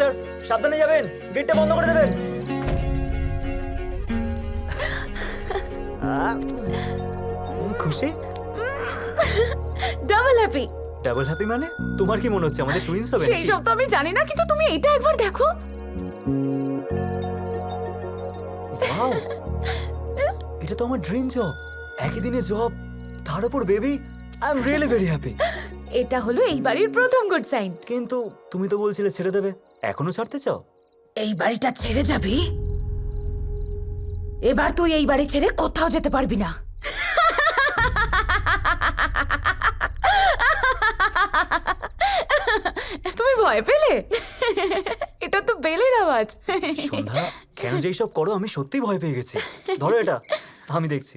Master সাবধানে যাবেন, গেটটা বন্ধ করে দেবেন। খুশি? Double happy. ডাবল হ্যাপি মানে? তোমার কি মনে হচ্ছে আমাদের টুইনস হবে? সেই সব তো আমি জানি না, কিন্তু তুমি এটা একবার দেখো। ওয়াও, এটা তো আমার ড্রিম জব। একই দিনে জব, তার উপর baby. I am really very happy. এটা হলো এই বাড়ির প্রথম গুড সাইন। কিন্তু তুমি তো বলছিলে ছেড়ে দেবে, এখনো ছাড়তে চাও? এই বাড়িটা ছেড়ে যাবি? এবার তুই এই বাড়ি ছেড়ে কোথাও যেতে পারবি না। তুমি ভয় পেলে? এটা তো বেলের আওয়াজ। সন্ধ্যা, কেন যে এইসব করো? আমি সত্যি ভয় পেয়ে গেছি। ধরো এটা, আমি দেখছি।